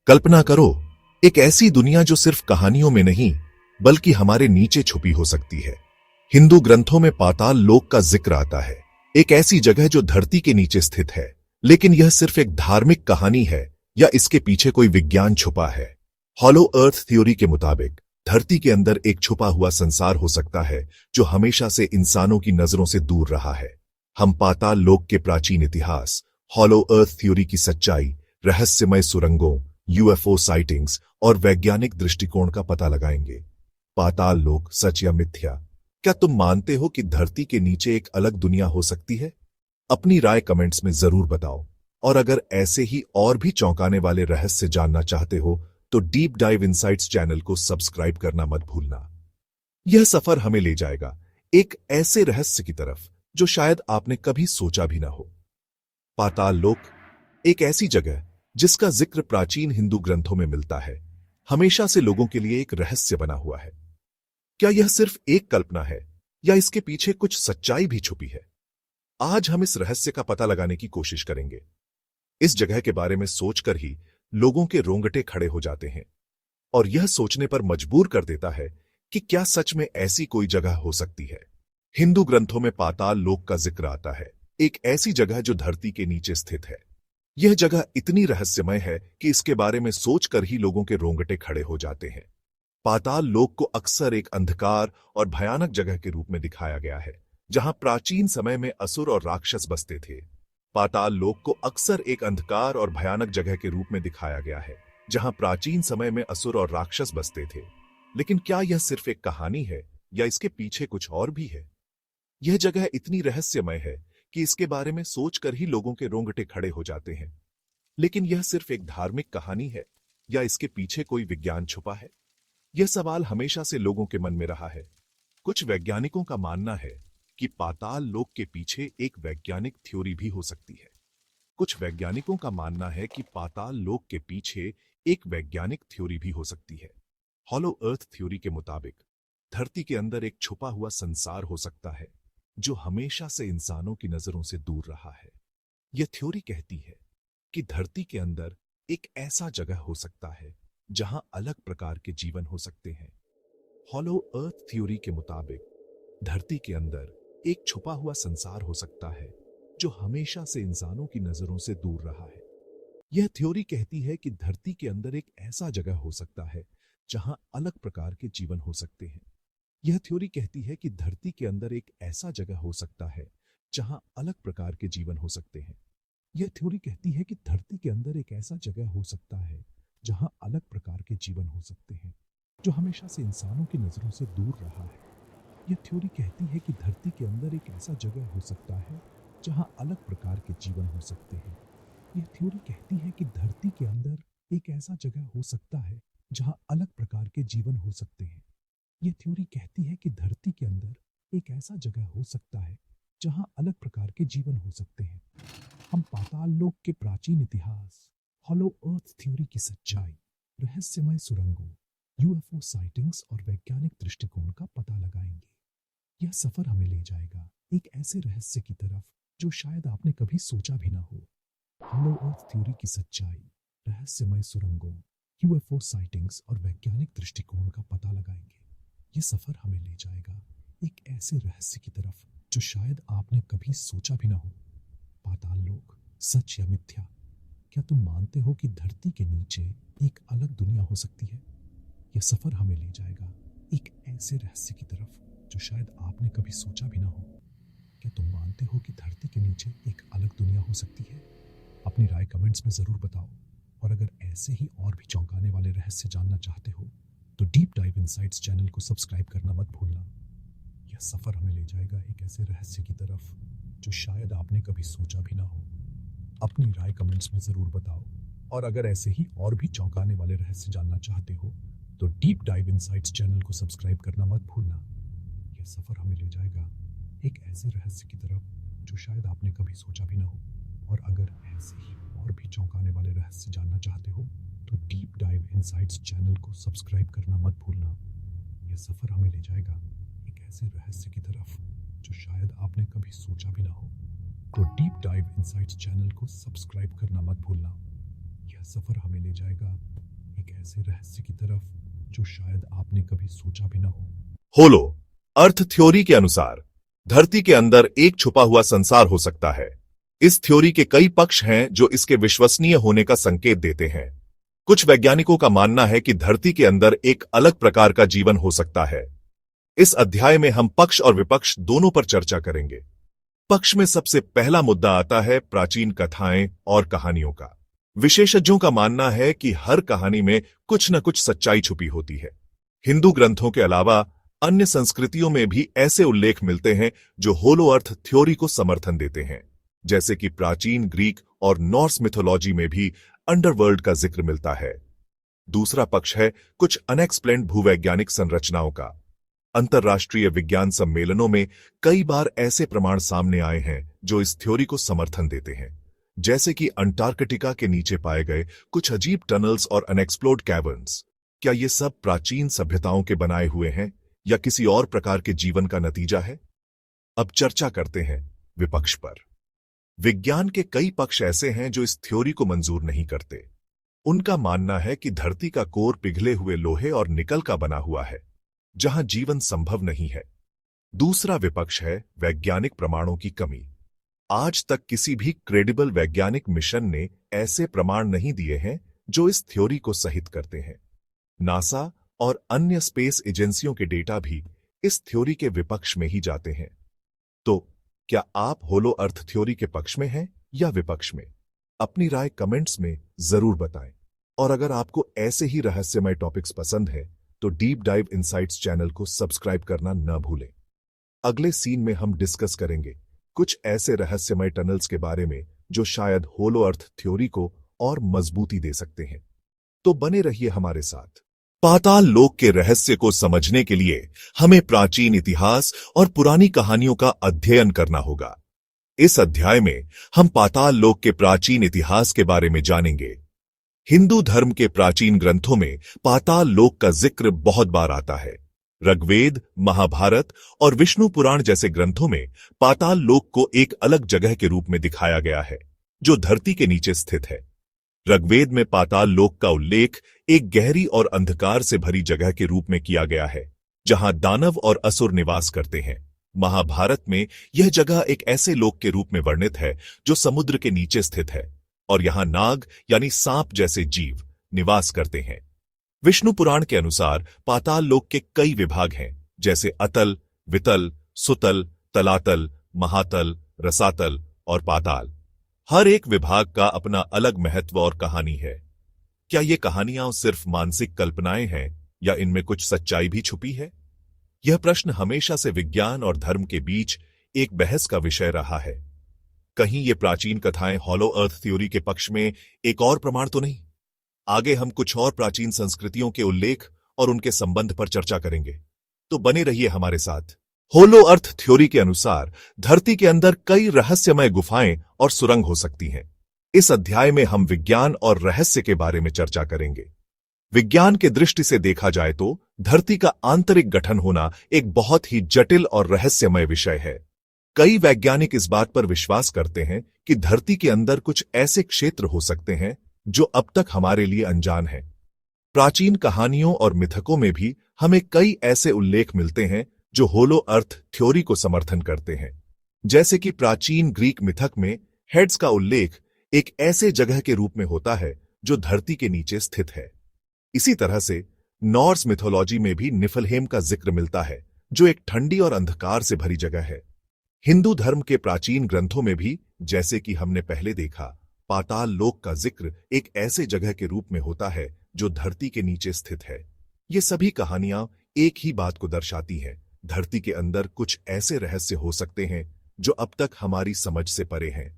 कल्पना करो, एक ऐसी दुनिया जो सिर्फ कहानियों में नहीं बल्कि हमारे नीचे छुपी हो सकती है। हिंदू ग्रंथों में पाताल लोक का जिक्र आता है, एक ऐसी जगह जो धरती के नीचे स्थित है। लेकिन यह सिर्फ एक धार्मिक कहानी है या इसके पीछे कोई विज्ञान छुपा है? हॉलो अर्थ थ्योरी के मुताबिक धरती के अंदर एक छुपा हुआ संसार हो सकता है जो हमेशा से इंसानों की नजरों से दूर रहा है। हम पाताल लोक के प्राचीन इतिहास, हॉलो अर्थ थ्योरी की सच्चाई, रहस्यमय सुरंगों, यूएफओ साइटिंग्स और वैज्ञानिक दृष्टिकोण का पता लगाएंगे। पाताल लोक, सच या मिथ्या? क्या तुम मानते हो कि धरती के नीचे एक अलग दुनिया हो सकती है? अपनी राय कमेंट्स में जरूर बताओ। और अगर ऐसे ही और भी चौंकाने वाले रहस्य जानना चाहते हो तो डीप डाइव इनसाइट्स चैनल को सब्सक्राइब करना मत भूलना। यह सफर हमें ले जाएगा एक ऐसे रहस्य की तरफ जो शायद आपने कभी सोचा भी ना हो। पाताल लोक, एक ऐसी जगह जिसका जिक्र प्राचीन हिंदू ग्रंथों में मिलता है, हमेशा से लोगों के लिए एक रहस्य बना हुआ है। क्या यह सिर्फ एक कल्पना है या इसके पीछे कुछ सच्चाई भी छुपी है? आज हम इस रहस्य का पता लगाने की कोशिश करेंगे। इस जगह के बारे में सोचकर ही लोगों के रोंगटे खड़े हो जाते हैं और यह सोचने पर मजबूर कर देता है कि क्या सच में ऐसी कोई जगह हो सकती है। हिंदू ग्रंथों में पाताल लोक का जिक्र आता है, एक ऐसी जगह जो धरती के नीचे स्थित है। यह जगह इतनी रहस्यमय है कि इसके बारे में सोचकर ही लोगों के रोंगटे खड़े हो जाते हैं। पाताल लोक को अक्सर एक अंधकार और भयानक जगह के रूप में दिखाया गया है, जहां प्राचीन समय में असुर और राक्षस बसते थे। पाताल लोक को अक्सर एक अंधकार और भयानक जगह के रूप में दिखाया गया है, जहां प्राचीन समय में असुर और राक्षस बसते थे। लेकिन क्या यह सिर्फ एक कहानी है या इसके पीछे कुछ और भी है? यह जगह इतनी रहस्यमय है कि इसके बारे में सोचकर ही लोगों के रोंगटे खड़े हो जाते हैं। लेकिन यह सिर्फ एक धार्मिक कहानी है या इसके पीछे कोई विज्ञान छुपा है? यह सवाल हमेशा से लोगों के मन में रहा है। कुछ वैज्ञानिकों का मानना है कि पाताल लोक के पीछे एक वैज्ञानिक थ्योरी भी हो सकती है। कुछ वैज्ञानिकों का मानना है कि पाताल लोक के पीछे एक वैज्ञानिक थ्योरी भी हो सकती है। हॉलो अर्थ थ्योरी के मुताबिक धरती के अंदर एक छुपा हुआ संसार हो सकता है जो हमेशा से इंसानों की नजरों से दूर रहा है। यह थ्योरी कहती है कि धरती के अंदर एक ऐसा जगह हो सकता है जहां अलग प्रकार के जीवन हो सकते हैं। हॉलो अर्थ थ्योरी के मुताबिक धरती के अंदर एक छुपा हुआ संसार हो सकता है जो हमेशा से इंसानों की नजरों से दूर रहा है। यह थ्योरी कहती है कि धरती के अंदर एक ऐसा जगह हो सकता है जहां अलग प्रकार के जीवन हो सकते हैं। यह थ्योरी कहती है कि धरती के अंदर एक ऐसा जगह हो सकता है जहां अलग प्रकार के जीवन हो सकते हैं। यह थ्योरी कहती है कि धरती के अंदर एक ऐसा जगह हो सकता है जहां अलग प्रकार के जीवन हो सकते हैं जो हमेशा से इंसानों की नजरों से दूर रहा है। यह थ्योरी कहती है कि धरती के अंदर एक ऐसा जगह हो सकता है जहां अलग प्रकार के जीवन हो सकते हैं। यह थ्योरी कहती है कि धरती के अंदर एक ऐसा जगह हो सकता है जहां अलग प्रकार के जीवन हो सकते हैं। यह थ्योरी कहती है कि धरती के अंदर एक ऐसा जगह हो सकता है जहां अलग प्रकार के जीवन हो सकते हैं। हम पाताल लोक के प्राचीन इतिहास, हॉलो अर्थ थ्योरी की सच्चाई, रहस्यमय सुरंगों, यूएफओ साइटिंग्स और वैज्ञानिक दृष्टिकोण का पता लगाएंगे। यह सफर हमें ले जाएगा एक ऐसे रहस्य की तरफ जो शायद आपने कभी सोचा भी ना हो। हॉलो अर्थ थ्योरी की सच्चाई, रहस्यमय सुरंगों, यूएफओ साइटिंग्स और वैज्ञानिक दृष्टिकोण का पता लगाएंगे। यह सफर हमें ले जाएगा एक ऐसे रहस्य की तरफ जो शायद आपने कभी सोचा भी ना हो। पाताल लोक, सच या मिथ्या? क्या तुम मानते हो कि धरती के नीचे एक अलग दुनिया हो सकती है? यह सफर हमें ले जाएगा एक ऐसे रहस्य की तरफ जो शायद आपने कभी सोचा भी ना हो। क्या तुम मानते हो कि धरती के नीचे एक अलग दुनिया हो सकती है? अपनी राय कमेंट्स में जरूर बताओ। और अगर ऐसे ही और भी चौंकाने वाले रहस्य जानना चाहते हो तो डीप डाइव इनसाइट्स चैनल को सब्सक्राइब करना मत भूलना। यह सफर हमें ले जाएगा एक ऐसे रहस्य की तरफ जो शायद आपने कभी सोचा भी ना हो। अपनी राय कमेंट्स में जरूर बताओ। और अगर ऐसे ही और भी चौंकाने वाले रहस्य जानना चाहते हो तो डीप डाइव इनसाइट्स चैनल को सब्सक्राइब करना मत भूलना। यह सफर हमें ले जाएगा एक ऐसे रहस्य की तरफ जो शायद आपने कभी सोचा भी ना हो। और अगर ऐसे ही और भी चौंकाने वाले रहस्य जानना चाहते हो तो डीप डाइव इनसाइट्स चैनल को सब्सक्राइब करना मत भूलना। यह सफर हमें ले जाएगा एक ऐसे रहस्य की तरफ जो शायद आपने कभी सोचा भी ना हो। तो डीप डाइव इनसाइट्स चैनल को सब्सक्राइब करना मत भूलना। यह सफर हमें ले जाएगा ऐसे रहस्य की तरफ जो शायद आपने कभी सोचा भी ना हो। होलो अर्थ थ्योरी के अनुसार धरती के अंदर एक छुपा हुआ संसार हो सकता है। इस थ्योरी के कई पक्ष हैं जो इसके विश्वसनीय होने का संकेत देते हैं। कुछ वैज्ञानिकों का मानना है कि धरती के अंदर एक अलग प्रकार का जीवन हो सकता है। इस अध्याय में हम पक्ष और विपक्ष दोनों पर चर्चा करेंगे। पक्ष में सबसे पहला मुद्दा आता है प्राचीन कथाएं और कहानियों का। विशेषज्ञों का मानना है कि हर कहानी में कुछ न कुछ सच्चाई छुपी होती है। हिंदू ग्रंथों के अलावा अन्य संस्कृतियों में भी ऐसे उल्लेख मिलते हैं जो होलो अर्थ थ्योरी को समर्थन देते हैं। जैसे कि प्राचीन ग्रीक और नॉर्स मिथोलॉजी में भी अंडरवर्ल्ड का जिक्र मिलता है। दूसरा पक्ष है कुछ अनएक्सप्लेन्ड भूवैज्ञानिक संरचनाओं का। अंतर्राष्ट्रीय विज्ञान सम्मेलनों में कई बार ऐसे प्रमाण सामने आए हैं जो इस थ्योरी को समर्थन देते हैं, जैसे कि अंटार्कटिका के नीचे पाए गए कुछ अजीब टनल्स और अनएक्सप्लोर्ड कैवर्न्स। क्या ये सब प्राचीन सभ्यताओं के बनाए हुए हैं या किसी और प्रकार के जीवन का नतीजा है? अब चर्चा करते हैं विपक्ष पर। विज्ञान के कई पक्ष ऐसे हैं जो इस थ्योरी को मंजूर नहीं करते। उनका मानना है कि धरती का कोर पिघले हुए लोहे और निकल का बना हुआ है, जहां जीवन संभव नहीं है। दूसरा विपक्ष है वैज्ञानिक प्रमाणों की कमी। आज तक किसी भी क्रेडिबल वैज्ञानिक मिशन ने ऐसे प्रमाण नहीं दिए हैं जो इस थ्योरी को सहित करते हैं। नासा और अन्य स्पेस एजेंसियों के डेटा भी इस थ्योरी के विपक्ष में ही जाते हैं। तो क्या आप होलो अर्थ थ्योरी के पक्ष में हैं या विपक्ष में? अपनी राय कमेंट्स में जरूर बताएं। और अगर आपको ऐसे ही रहस्यमय टॉपिक्स पसंद है तो डीप डाइव इनसाइट्स चैनल को सब्सक्राइब करना न भूलें। अगले सीन में हम डिस्कस करेंगे कुछ ऐसे रहस्यमय टनल्स के बारे में जो शायद होलो अर्थ थ्योरी को और मजबूती दे सकते हैं। तो बने रहिए हमारे साथ। पाताल लोक के रहस्य को समझने के लिए हमें प्राचीन इतिहास और पुरानी कहानियों का अध्ययन करना होगा। इस अध्याय में हम पाताल लोक के प्राचीन इतिहास के बारे में जानेंगे। हिंदू धर्म के प्राचीन ग्रंथों में पाताल लोक का जिक्र बहुत बार आता है। ऋग्वेद, महाभारत और विष्णु पुराण जैसे ग्रंथों में पाताल लोक को एक अलग जगह के रूप में दिखाया गया है जो धरती के नीचे स्थित है। ऋग्वेद में पाताल लोक का उल्लेख एक गहरी और अंधकार से भरी जगह के रूप में किया गया है जहां दानव और असुर निवास करते हैं। महाभारत में यह जगह एक ऐसे लोक के रूप में वर्णित है जो समुद्र के नीचे स्थित है और यहां नाग यानी सांप जैसे जीव निवास करते हैं। विष्णु पुराण के अनुसार पाताल लोक के कई विभाग हैं, जैसे अतल, वितल, सुतल, तलातल, महातल, रसातल और पाताल। हर एक विभाग का अपना अलग महत्व और कहानी है। क्या ये कहानियां सिर्फ मानसिक कल्पनाएं हैं या इनमें कुछ सच्चाई भी छुपी है? यह प्रश्न हमेशा से विज्ञान और धर्म के बीच एक बहस का विषय रहा है। कहीं ये प्राचीन कथाएं होलो अर्थ थ्योरी के पक्ष में एक और प्रमाण तो नहीं? आगे हम कुछ और प्राचीन संस्कृतियों के उल्लेख और उनके संबंध पर चर्चा करेंगे, तो बने रहिए हमारे साथ। होलो अर्थ थ्योरी के अनुसार धरती के अंदर कई रहस्यमय गुफाएं और सुरंग हो सकती हैं। इस अध्याय में हम विज्ञान और रहस्य के बारे में चर्चा करेंगे। विज्ञान के दृष्टि से देखा जाए तो धरती का आंतरिक गठन होना एक बहुत ही जटिल और रहस्यमय विषय है। कई वैज्ञानिक इस बात पर विश्वास करते हैं कि धरती के अंदर कुछ ऐसे क्षेत्र हो सकते हैं जो अब तक हमारे लिए अनजान हैं। प्राचीन कहानियों और मिथकों में भी हमें कई ऐसे उल्लेख मिलते हैं जो होलो अर्थ थ्योरी को समर्थन करते हैं। जैसे कि प्राचीन ग्रीक मिथक में हेड्स का उल्लेख एक ऐसे जगह के रूप में होता है जो धरती के नीचे स्थित है। इसी तरह से नॉर्स मिथोलॉजी में भी निफलहेम का जिक्र मिलता है जो एक ठंडी और अंधकार से भरी जगह है। हिंदू धर्म के प्राचीन ग्रंथों में भी, जैसे कि हमने पहले देखा, पाताल लोक का जिक्र एक ऐसे जगह के रूप में होता है जो धरती के नीचे स्थित है। ये सभी कहानियां एक ही बात को दर्शाती हैं, धरती के अंदर कुछ ऐसे रहस्य हो सकते हैं जो अब तक हमारी समझ से परे हैं।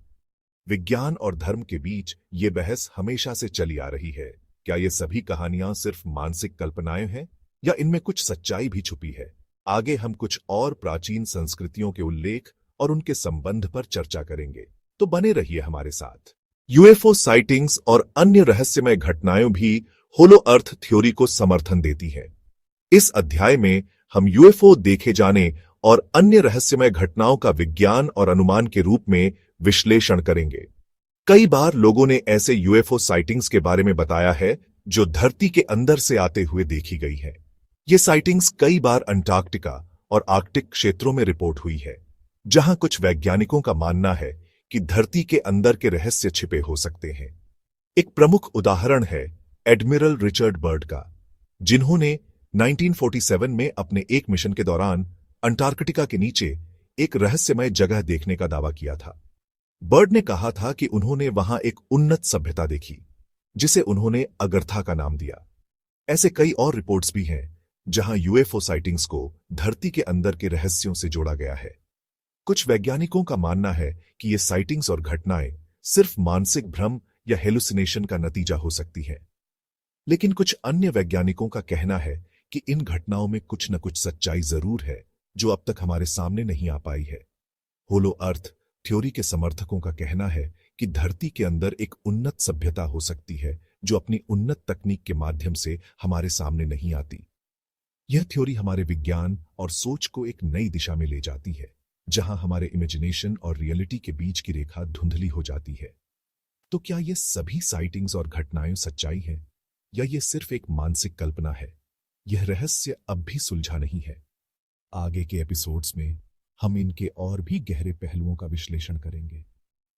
विज्ञान और धर्म के बीच ये बहस हमेशा से चली आ रही है। क्या ये सभी कहानियां सिर्फ मानसिक कल्पनाएं हैं या इनमें कुछ सच्चाई भी छुपी है? आगे हम कुछ और प्राचीन संस्कृतियों के उल्लेख और उनके संबंध पर चर्चा करेंगे, तो बने रहिए हमारे साथ। यूएफओ साइटिंग्स और अन्य रहस्यमय घटनाएं भी होलो अर्थ थ्योरी को समर्थन देती हैं। इस अध्याय में हम यूएफओ देखे जाने और अन्य रहस्यमय घटनाओं का विज्ञान और अनुमान के रूप में विश्लेषण करेंगे। कई बार लोगों ने ऐसे यूएफओ साइटिंग्स के बारे में बताया है जो धरती के अंदर से आते हुए देखी गई है। ये साइटिंग्स कई बार अंटार्कटिका और आर्कटिक क्षेत्रों में रिपोर्ट हुई है, जहां कुछ वैज्ञानिकों का मानना है कि धरती के अंदर के रहस्य छिपे हो सकते हैं। एक प्रमुख उदाहरण है एडमिरल रिचर्ड बर्ड का, जिन्होंने 1947 में अपने एक मिशन के दौरान अंटार्कटिका के नीचे एक रहस्यमय जगह देखने का दावा किया था। बर्ड ने कहा था कि उन्होंने वहां एक उन्नत सभ्यता देखी, जिसे उन्होंने अगर्था का नाम दिया। ऐसे कई और रिपोर्ट्स भी हैं जहां यूएफओ साइटिंग्स को धरती के अंदर के रहस्यों से जोड़ा गया है। कुछ वैज्ञानिकों का मानना है कि ये साइटिंग्स और घटनाएं सिर्फ मानसिक भ्रम या हेलुसिनेशन का नतीजा हो सकती हैं, लेकिन कुछ अन्य वैज्ञानिकों का कहना है कि इन घटनाओं में कुछ न कुछ सच्चाई जरूर है जो अब तक हमारे सामने नहीं आ पाई है। होलो अर्थ थ्योरी के समर्थकों का कहना है कि धरती के अंदर एक उन्नत सभ्यता हो सकती है जो अपनी उन्नत तकनीक के माध्यम से हमारे सामने नहीं आती। यह थ्योरी हमारे विज्ञान और सोच को एक नई दिशा में ले जाती है, जहां हमारे इमेजिनेशन और रियलिटी के बीच की रेखा धुंधली हो जाती है। तो क्या ये सभी साइटिंग्स और घटनाएं सच्चाई हैं, या ये सिर्फ एक मानसिक कल्पना है? यह रहस्य अब भी सुलझा नहीं है। आगे के एपिसोड्स में हम इनके और भी गहरे पहलुओं का विश्लेषण करेंगे,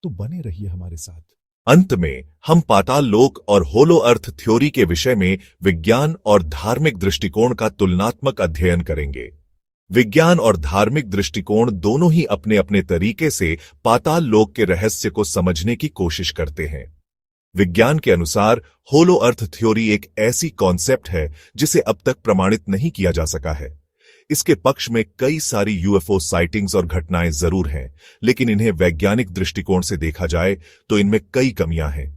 तो बने रहिए हमारे साथ। अंत में हम पाताल लोक और होलो अर्थ थ्योरी के विषय में विज्ञान और धार्मिक दृष्टिकोण का तुलनात्मक अध्ययन करेंगे। विज्ञान और धार्मिक दृष्टिकोण दोनों ही अपने अपने तरीके से पाताल लोक के रहस्य को समझने की कोशिश करते हैं। विज्ञान के अनुसार होलो अर्थ थ्योरी एक ऐसी कॉन्सेप्ट है जिसे अब तक प्रमाणित नहीं किया जा सका है। इसके पक्ष में कई सारी यूएफओ साइटिंग्स और घटनाएं जरूर हैं, लेकिन इन्हें वैज्ञानिक दृष्टिकोण से देखा जाए तो इनमें कई कमियां हैं।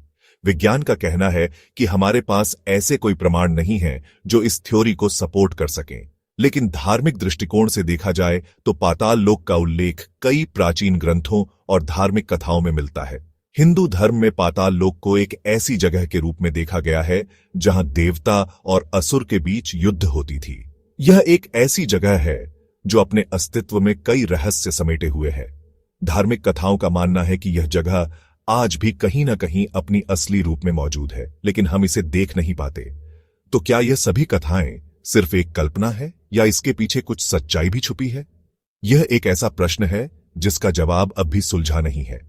विज्ञान का कहना है कि हमारे पास ऐसे कोई प्रमाण नहीं है जो इस थ्योरी को सपोर्ट कर सकें, लेकिन धार्मिक दृष्टिकोण से देखा जाए तो पाताल लोक का उल्लेख कई प्राचीन ग्रंथों और धार्मिक कथाओं में मिलता है। हिंदू धर्म में पाताल लोक को एक ऐसी जगह के रूप में देखा गया है जहां देवता और असुर के बीच युद्ध होती थी। यह एक ऐसी जगह है जो अपने अस्तित्व में कई रहस्य समेटे हुए है। धार्मिक कथाओं का मानना है कि यह जगह आज भी कहीं न कहीं अपनी असली रूप में मौजूद है, लेकिन हम इसे देख नहीं पाते। तो क्या यह सभी कथाएं सिर्फ एक कल्पना है, या इसके पीछे कुछ सच्चाई भी छुपी है? यह एक ऐसा प्रश्न है जिसका जवाब अब भी सुलझा नहीं है।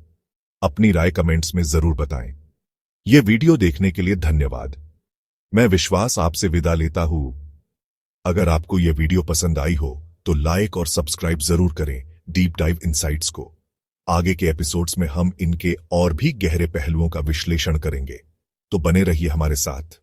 अपनी राय कमेंट्स में जरूर बताएं। यह वीडियो देखने के लिए धन्यवाद। मैं विश्वास आपसे विदा लेता हूं। अगर आपको यह वीडियो पसंद आई हो तो लाइक और सब्सक्राइब जरूर करें डीप डाइव इनसाइट्स को। आगे के एपिसोड्स में हम इनके और भी गहरे पहलुओं का विश्लेषण करेंगे, तो बने रहिए हमारे साथ।